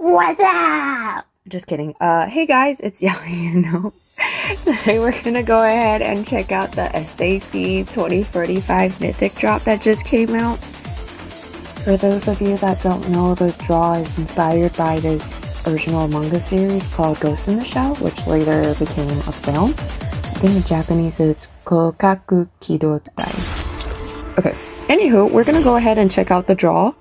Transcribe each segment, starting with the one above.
What's up? Just kidding. Hey guys, it's Yao. Today we're gonna go ahead and check out the SAC 2045 Mythic drop that just came out. For those of you that don't know, the draw is inspired by this original manga series called Ghost in the Shell, which later became a film. I think in Japanese it's Kokaku Kidotai. Okay, anywho, we're gonna go ahead and check out the draw.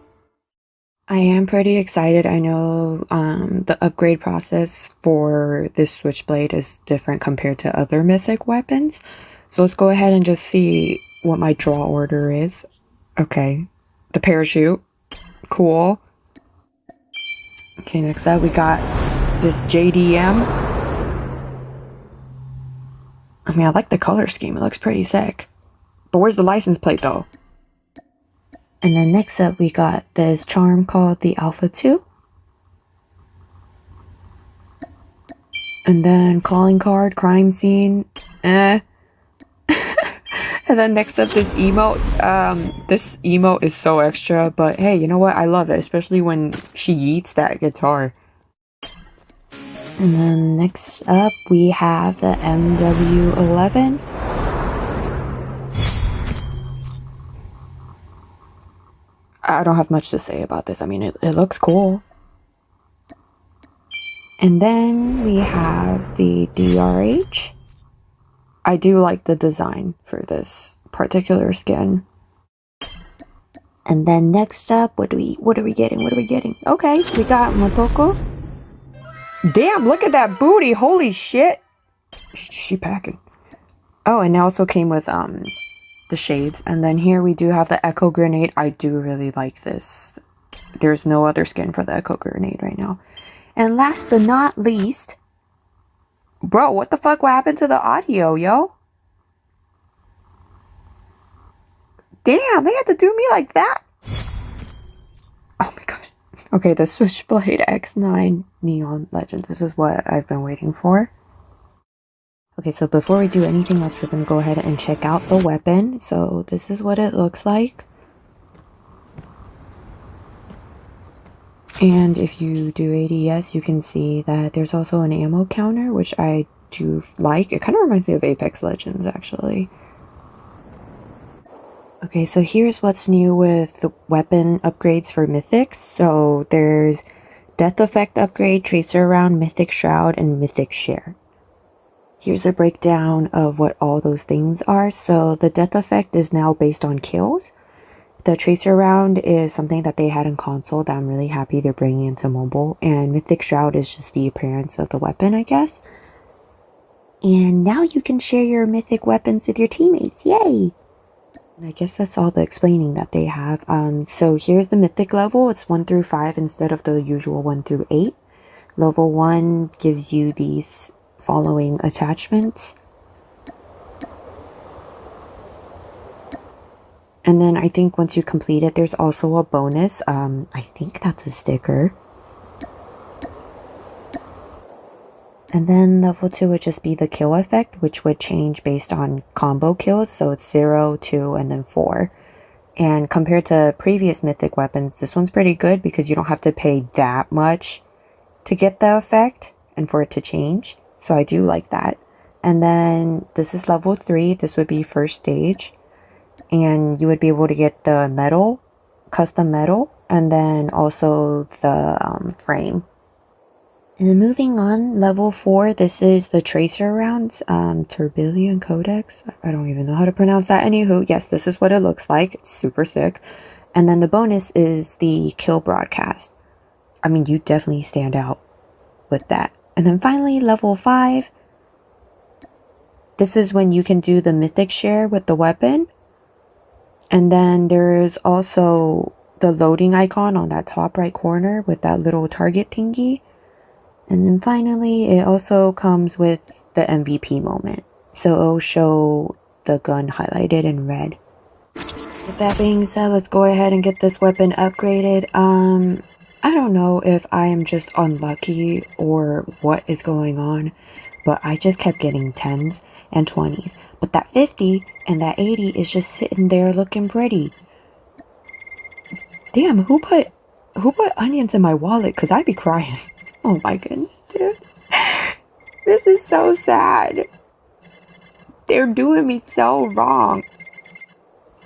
I am pretty excited. I know the upgrade process for this Switchblade is different compared to other Mythic weapons. So let's go ahead and just see what my draw order is. Okay, the parachute. Cool. Okay, next up we got this JDM. I mean, I like the color scheme. It looks pretty sick. But where's the license plate though? And then next up, we got this charm called the Alpha 2. And then calling card, crime scene, And then next up, this emote. This emote is so extra, but hey, you know what? I love it, especially when she yeets that guitar. And then next up, we have the MW11. I don't have much to say about this. I mean, it looks cool. And then we have the DRH. I do like the design for this particular skin. And then next up, what are we getting? Okay, we got Motoko. Damn, look at that booty. Holy shit. She packing. Oh, and it also came with the shades. And then here we do have the Echo Grenade. I do really like this. There's no other skin for the Echo Grenade right now. And last but not least, bro, what the fuck? What happened to the audio, yo? Damn, they had to do me like that. Oh my gosh. Okay, the Switchblade X9 Neon Legend. This is what I've been waiting for. Okay, so before we do anything else, we're going to go ahead and check out the weapon. So this is what it looks like. And if you do ADS, you can see that there's also an ammo counter, which I do like. It kind of reminds me of Apex Legends, actually. Okay, so here's what's new with the weapon upgrades for Mythics. So there's Death Effect upgrade, Tracer Round, Mythic Shroud, and Mythic Share. Here's a breakdown of what all those things are. So the Death Effect is now based on kills. The Tracer Round is something that they had in console that I'm really happy they're bringing into mobile. And Mythic Shroud is just the appearance of the weapon, I guess. And now you can share your Mythic weapons with your teammates. Yay! And I guess that's all the explaining that they have. So here's the Mythic level. It's 1 through 5 instead of the usual 1 through 8. Level 1 gives you these following attachments. And then I think once you complete it, there's also a bonus. I think that's a sticker. And then level 2 would just be the kill effect, which would change based on combo kills. So it's 0, 2, and then 4. And compared to previous Mythic weapons, this one's pretty good because you don't have to pay that much to get the effect and for it to change. So I do like that. And then this is level 3. This would be first stage. And you would be able to get the medal, custom medal, and then also the frame. And then moving on, level 4, this is the Tracer Rounds, Turbillion Codex. I don't even know how to pronounce that. Anywho, yes, this is what it looks like. It's super sick. And then the bonus is the kill broadcast. I mean, you definitely stand out with that. And then finally, level 5. This is when you can do the Mythic Share with the weapon. And then there is also the loading icon on that top right corner with that little target thingy. And then finally, it also comes with the MVP moment. So it'll show the gun highlighted in red. With that being said, let's go ahead and get this weapon upgraded. I don't know if I am just unlucky or what is going on, but I just kept getting 10s and 20s. But that 50 and that 80 is just sitting there looking pretty. Damn, who put Who put onions in my wallet? Because I'd be crying. Oh my goodness, dude. This is so sad. They're doing me so wrong.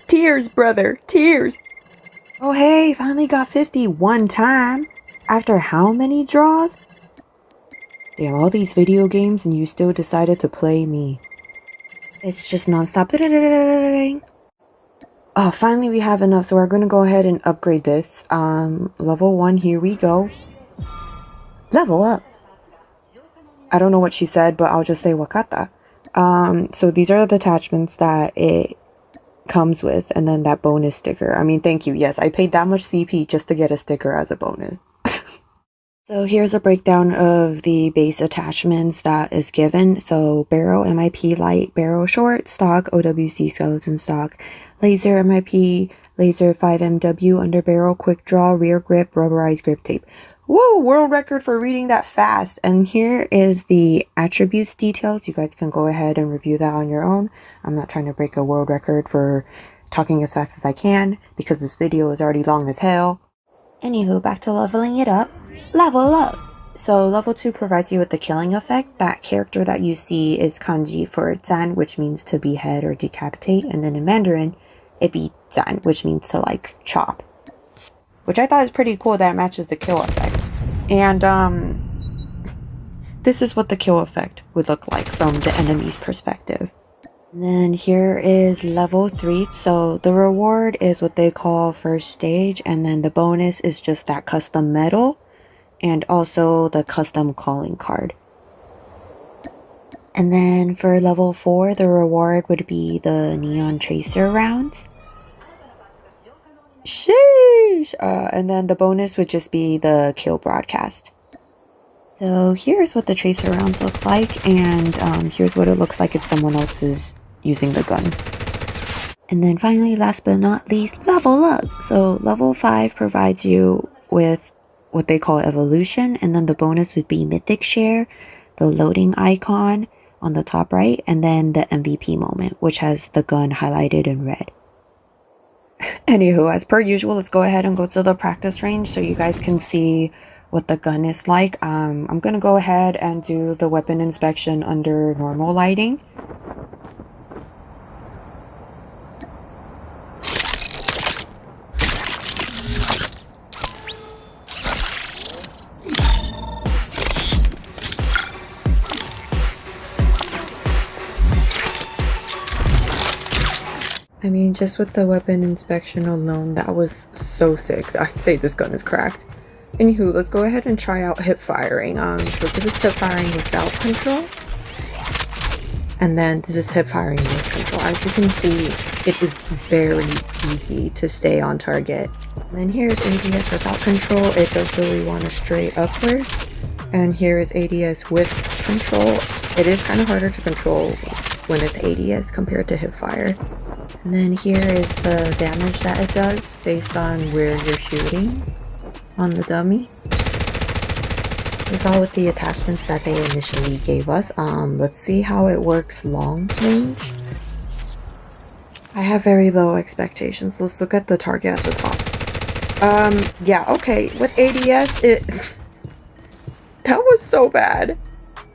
Tears, brother, tears. Oh hey, finally got 50 one time. After how many draws? Damn, all these video games and you still decided to play me. It's just non-stop. Oh, finally we have enough, so we're gonna go ahead and upgrade this. Level 1, here we go. Level up. I don't know what she said, but I'll just say wakata. So these are the attachments that it comes with, and then that bonus sticker. I mean, thank you. Yes, I paid that much CP just to get a sticker as a bonus. So here's a breakdown of the base attachments that is given. So barrel MIP light, barrel short, stock, OWC skeleton stock, laser MIP, laser 5MW, under barrel, quick draw, rear grip, rubberized grip tape. Whoa, world record for reading that fast. And here is the attributes details. You guys can go ahead and review that on your own. I'm not trying to break a world record for talking as fast as I can because this video is already long as hell. Anywho, back to leveling it up. Level up! So level 2 provides you with the killing effect. That character that you see is kanji for zan, which means to behead or decapitate. And then in Mandarin, it'd be zan, which means to like chop. Which I thought is pretty cool that it matches the kill effect. And this is what the kill effect would look like from the enemy's perspective. And then here is level 3. So the reward is what they call first stage, and then the bonus is just that custom medal and also the custom calling card. And then for level 4, the reward would be the neon tracer rounds. Sheesh! And then the bonus would just be the kill broadcast. So here's what the tracer rounds look like, and here's what it looks like if someone else is using the gun. And then finally, last but not least, level up. So level 5 provides you with what they call evolution, and then the bonus would be mythic share, the loading icon on the top right, and then the MVP moment, which has the gun highlighted in red. Anywho, as per usual, let's go ahead and go to the practice range so you guys can see what the gun is like. I'm gonna go ahead and do the weapon inspection under normal lighting. I mean, just with the weapon inspection alone, that was so sick. I'd say this gun is cracked. Anywho, let's go ahead and try out hip firing. So this is hip firing without control. And then this is hip firing with control. As you can see, it is very easy to stay on target. And then here's ADS without control. It does really want to stray upward. And here is ADS with control. It is kind of harder to control when it's ADS compared to hip fire. And then here is the damage that it does based on where you're shooting on the dummy. This is all with the attachments that they initially gave us. Let's see how it works long range. I have very low expectations. Let's look at the target at the top. Yeah, okay. With ADS, that was so bad.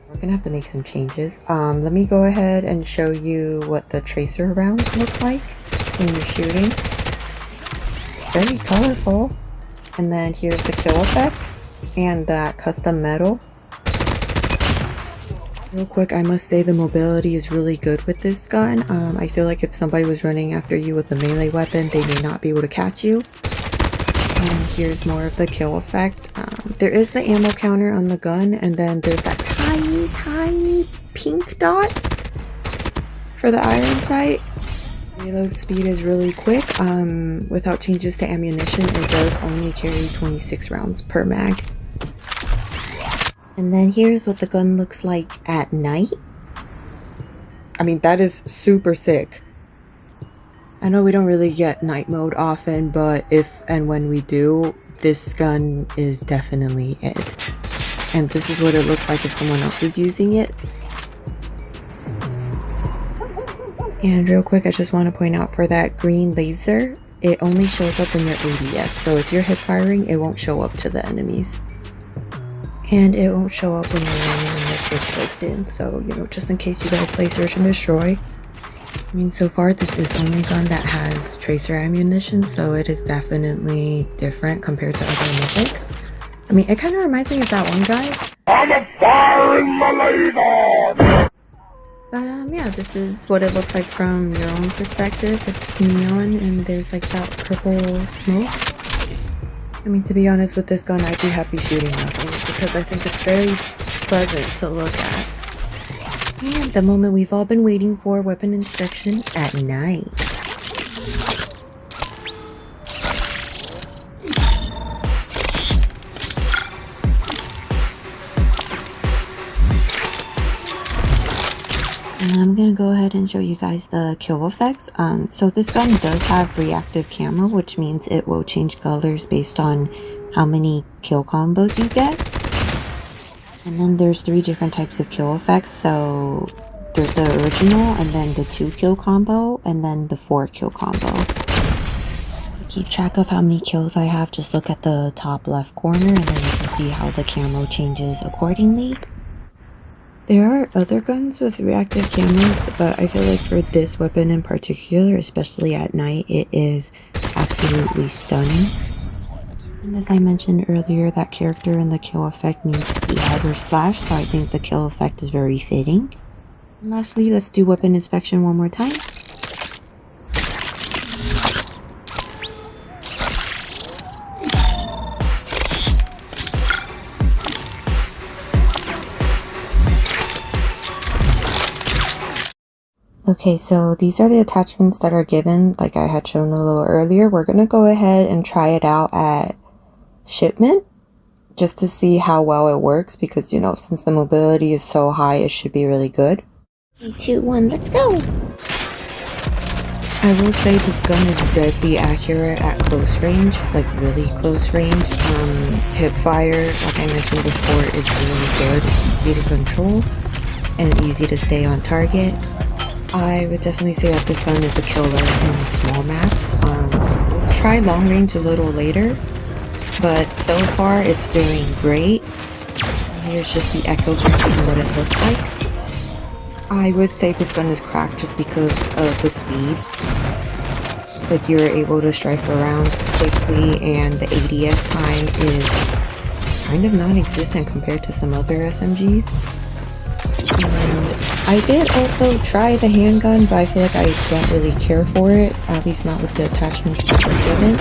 We're gonna have to make some changes. Let me go ahead and show you what the tracer rounds look like when you're shooting. It's very colorful. And then here's the kill effect and that custom medal. Real quick, I must say the mobility is really good with this gun. I feel like if somebody was running after you with a melee weapon, they may not be able to catch you. And here's more of the kill effect. There is the ammo counter on the gun, and then there's that tiny pink dot for the iron sight. Reload speed is really quick. Without changes to ammunition, it does only carry 26 rounds per mag. And then here's what the gun looks like at night. I mean, that is super sick. I know we don't really get night mode often, but if and when we do, this gun is definitely it. And this is what it looks like if someone else is using it. And real quick, I just want to point out for that green laser, it only shows up in your ADS. So if you're hip firing, it won't show up to the enemies. And it won't show up when you're running in the Switchblade bin. So, you know, just in case you guys play Search and Destroy. I mean, so far this is the only gun that has tracer ammunition, so it is definitely different compared to other mythics. I mean, it kind of reminds me of that one guy. I'm a firing my But yeah, this is what it looks like from your own perspective. It's neon and there's like that purple smoke. I mean, to be honest with this gun, I'd be happy shooting nothing because I think it's very pleasant to look at. And the moment we've all been waiting for, weapon inspection at night. And I'm gonna go ahead and show you guys the kill effects. So this gun does have reactive camo, which means it will change colors based on how many kill combos you get. And then there's 3 different types of kill effects. So there's the original, and then the 2 kill combo, and then the 4 kill combo. To keep track of how many kills I have, just look at the top left corner and then you can see how the camo changes accordingly. There are other guns with reactive camos, but I feel like for this weapon in particular, especially at night, it is absolutely stunning. And as I mentioned earlier, that character in the kill effect needs to be head or slash, so I think the kill effect is very fitting. And lastly, let's do weapon inspection one more time. Okay, so these are the attachments that are given, like I had shown a little earlier. We're going to go ahead and try it out at shipment, just to see how well it works, because, you know, since the mobility is so high, it should be really good. 3, 2, 1, let's go! I will say this gun is deadly accurate at close range, like really close range. Hip fire, like I mentioned before, is really good, easy to control, and easy to stay on target. I would definitely say that this gun is a killer in small maps. We'll try long range a little later, but so far it's doing great. Here's just the echo and what it looks like. I would say this gun is cracked just because of the speed. Like, you're able to strafe around quickly, and the ADS time is kind of non-existent compared to some other SMGs. And I did also try the handgun, but I feel like I don't really care for it, at least not with the attachments that were given.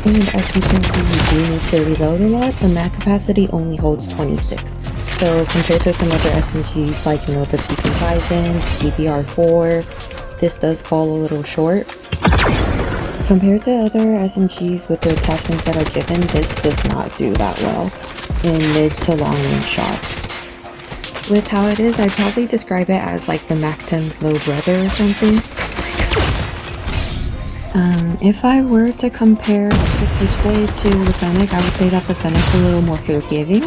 And as you can see, you do need to reload a lot. The mag capacity only holds 26. So compared to some other SMGs like, you know, the PP Bison, DBR4, this does fall a little short. Compared to other SMGs with the attachments that are given, this does not do that well in mid to long range shots. With how it is, I'd probably describe it as like the MAC-10's little brother or something. If I were to compare the Switchblade to the Fennec, I would say that the Fennec is a little more forgiving.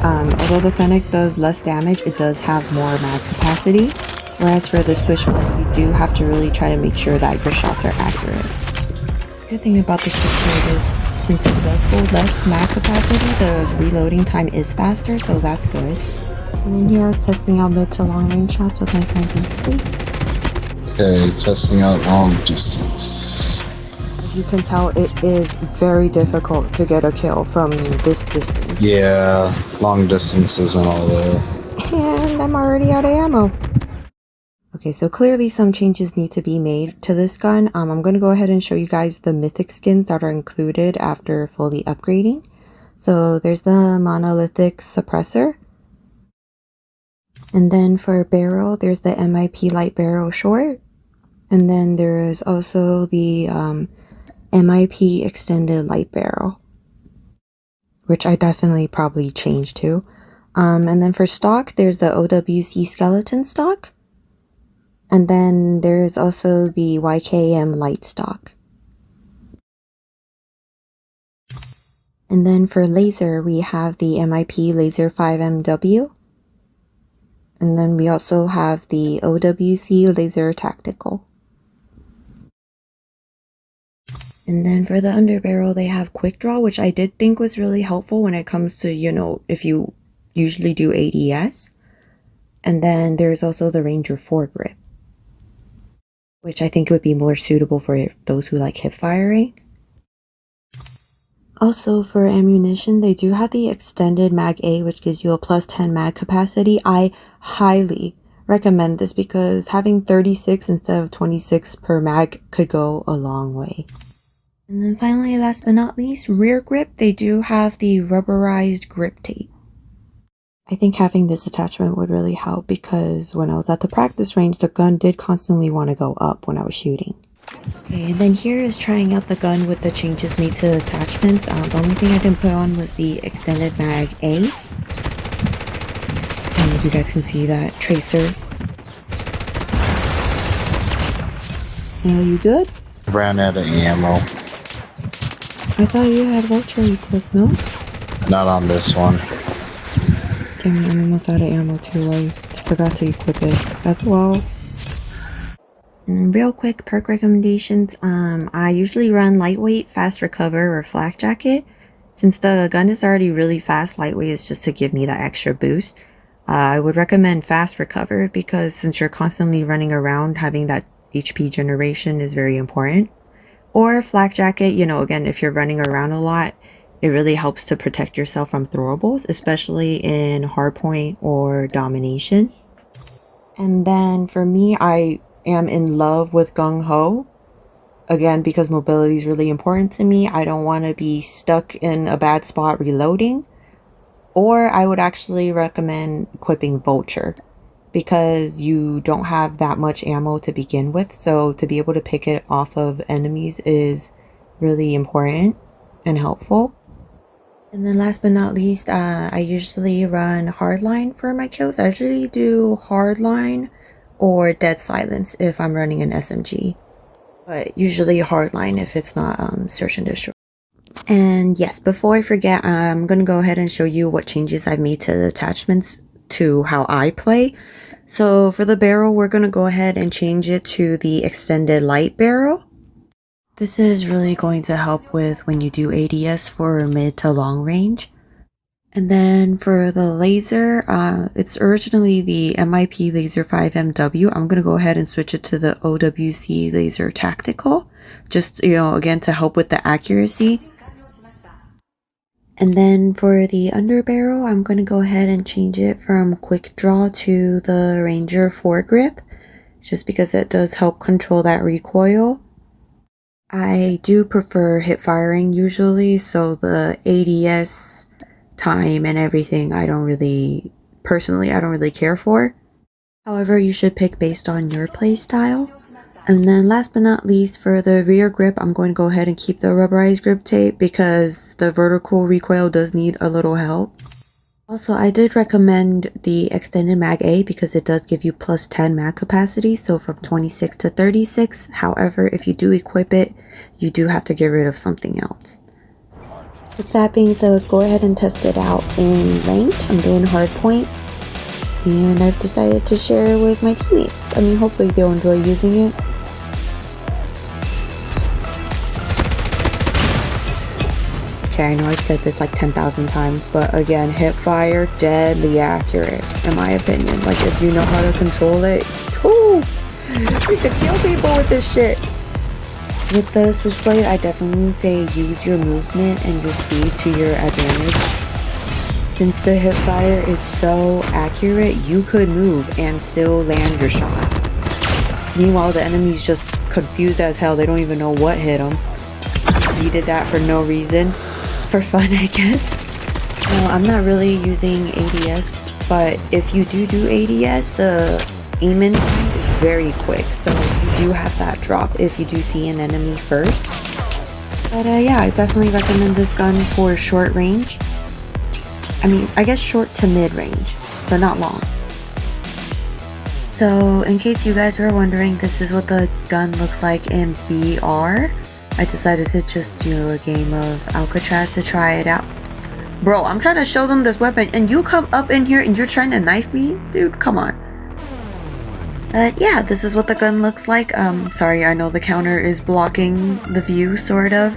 Although the Fennec does less damage, it does have more mag capacity. Whereas for the Switchblade, you do have to really try to make sure that your shots are accurate. The good thing about the Switchblade is, since it does hold less mag capacity, the reloading time is faster, so that's good. And then here I was testing out mid to long range shots with my friend Beastly. Okay, testing out long distance. As you can tell, it is very difficult to get a kill from this distance. Yeah, long distance isn't all there. And I'm already out of ammo. Okay, so clearly some changes need to be made to this gun. I'm going to go ahead and show you guys the mythic skins that are included after fully upgrading. So there's the monolithic suppressor. And then for barrel, there's the MIP light barrel short. And then there is also the MIP extended light barrel, which I definitely probably changed to. And then for stock, there's the OWC skeleton stock. And then there's also the YKM light stock. And then for laser, we have the MIP laser 5MW. And then we also have the OWC laser tactical. And then for the underbarrel, they have quick draw, which I did think was really helpful when it comes to, you know, if you usually do ADS. And then there's also the Ranger foregrip, which I think would be more suitable for those who like hip firing. Also, for ammunition, they do have the extended Mag A, which gives you a plus 10 mag capacity. I highly recommend this because having 36 instead of 26 per mag could go a long way. And then finally, last but not least, rear grip. They do have the rubberized grip tape. I think having this attachment would really help because when I was at the practice range, the gun did constantly want to go up when I was shooting. Okay, and then here is trying out the gun with the changes made to the attachments. The only thing I didn't put on was the extended Mag A. I don't know if you guys can see that tracer. Now you good? Ran out of ammo. I thought you had vulture equipped, no? Not on this one. Damn it, I'm almost out of ammo too. I forgot to equip it as well. And real quick perk recommendations. I usually run lightweight, fast recover, or flak jacket. Since the gun is already really fast, lightweight is just to give me that extra boost. I would recommend fast recover because since you're constantly running around, having that HP generation is very important. Or flak jacket, you know, again, if you're running around a lot, it really helps to protect yourself from throwables, especially in hardpoint or domination. And then for me, I am in love with gung ho. Again, because mobility is really important to me. I don't want to be stuck in a bad spot reloading. Or I would actually recommend equipping vulture because you don't have that much ammo to begin with. So to be able to pick it off of enemies is really important and helpful. And then last but not least, I usually run hardline for my kills. I usually do hardline or dead silence if I'm running an SMG. But usually hardline if it's not search and destroy. And yes, before I forget, I'm going to go ahead and show you what changes I've made to the attachments to how I play. So for the barrel, we're going to go ahead and change it to the extended light barrel. This is really going to help with when you do ADS for mid to long range. And then for the laser, it's originally the MIP Laser 5MW. I'm going to go ahead and switch it to the OWC Laser Tactical. Just, you know, again, to help with the accuracy. And then for the underbarrel, I'm going to go ahead and change it from quick draw to the Ranger foregrip. Just because it does help control that recoil. I do prefer hip firing usually, so the ADS time and everything I don't really care for. However, you should pick based on your play style. And then last but not least, for the rear grip, I'm going to go ahead and keep the rubberized grip tape because the vertical recoil does need a little help. Also, I did recommend the extended Mag A because it does give you plus 10 mag capacity, so from 26 to 36. However, if you do equip it, you do have to get rid of something else. With that being said, let's go ahead and test it out in range. I'm doing hardpoint, and I've decided to share with my teammates. I mean, hopefully they'll enjoy using it. Okay, I know I've said this like 10,000 times, but again, hip fire, deadly accurate, in my opinion. Like, if you know how to control it, whoo, you can kill people with this shit. With the Switchblade, I definitely say use your movement and your speed to your advantage. Since the hip fire is so accurate, you could move and still land your shots. Meanwhile, the enemy's just confused as hell. They don't even know what hit them. He did that for no reason. For fun, I guess. No, I'm not really using ADS, but if you do ADS, the aim-in time is very quick, so you do have that drop if you do see an enemy first. But yeah, I definitely recommend this gun for short range. I mean, I guess short to mid-range, but not long. So, in case you guys were wondering, this is what the gun looks like in VR. I decided to just do a game of Alcatraz to try it out. Bro, I'm trying to show them this weapon and you come up in here and you're trying to knife me? Dude, come on. But yeah, this is what the gun looks like. Sorry, I know the counter is blocking the view, sort of.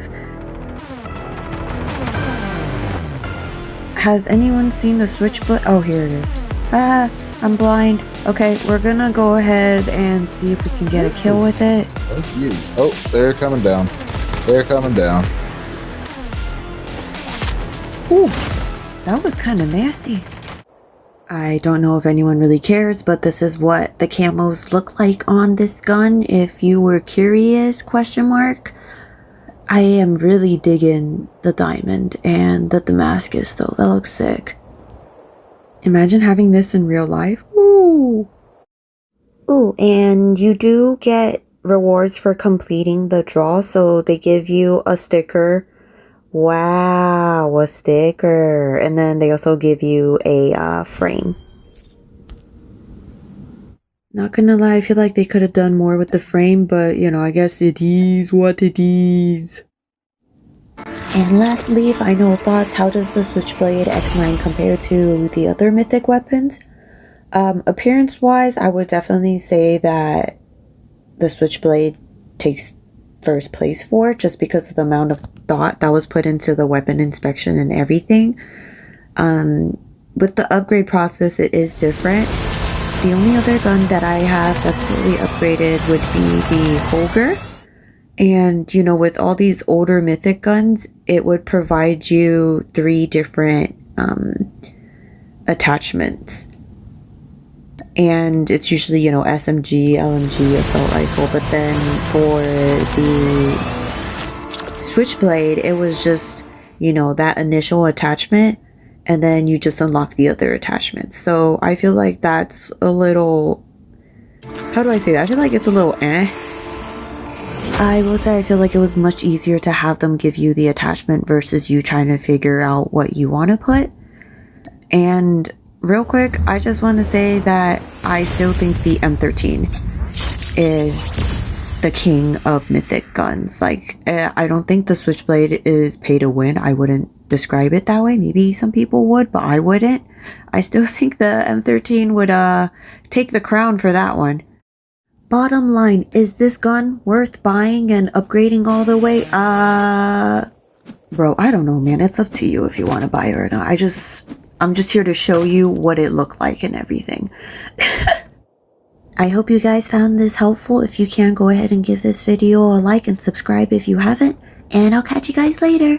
Has anyone seen the Switchblade? Oh, here it is. Ah, I'm blind. Okay, we're gonna go ahead and see if we can get a kill with it. Fuck you. Oh, they're coming down. They're coming down. Ooh, that was kind of nasty. I don't know if anyone really cares, but this is what the camos look like on this gun. If you were curious, question mark. I am really digging the diamond and the Damascus though. That looks sick. Imagine having this in real life. Ooh. Ooh, and you do get rewards for completing the draw, so they give you a sticker. Wow, a sticker. And then they also give you a frame. Not gonna lie, I feel like they could have done more with the frame, but you know, I guess it is what it is. And lastly, final thoughts. How does the Switchblade X9 compare to the other Mythic weapons? Appearance-wise, I would definitely say that the Switchblade takes first place for it, just because of the amount of thought that was put into the weapon inspection and everything. With the upgrade process, it is different. The only other gun that I have that's fully upgraded would be the Holger. And, you know, with all these older Mythic guns, it would provide you 3 different attachments. And it's usually, you know, SMG, LMG, assault rifle. But then for the Switchblade, it was just, you know, that initial attachment. And then you just unlock the other attachments. So I feel like that's a little... How do I say that? I feel like it's a little eh. I will say I feel like it was much easier to have them give you the attachment versus you trying to figure out what you want to put. And real quick, I just want to say that I still think the M13 is the king of Mythic guns. Like, I don't think the Switchblade is pay to win. I wouldn't describe it that way. Maybe some people would, but I wouldn't. I still think the M13 would take the crown for that one. Bottom line, is this gun worth buying and upgrading all the way? Bro, I don't know, man. It's up to you if you want to buy it or not. I'm just here to show you what it looked like and everything. I hope you guys found this helpful. If you can, go ahead and give this video a like and subscribe if you haven't. And I'll catch you guys later.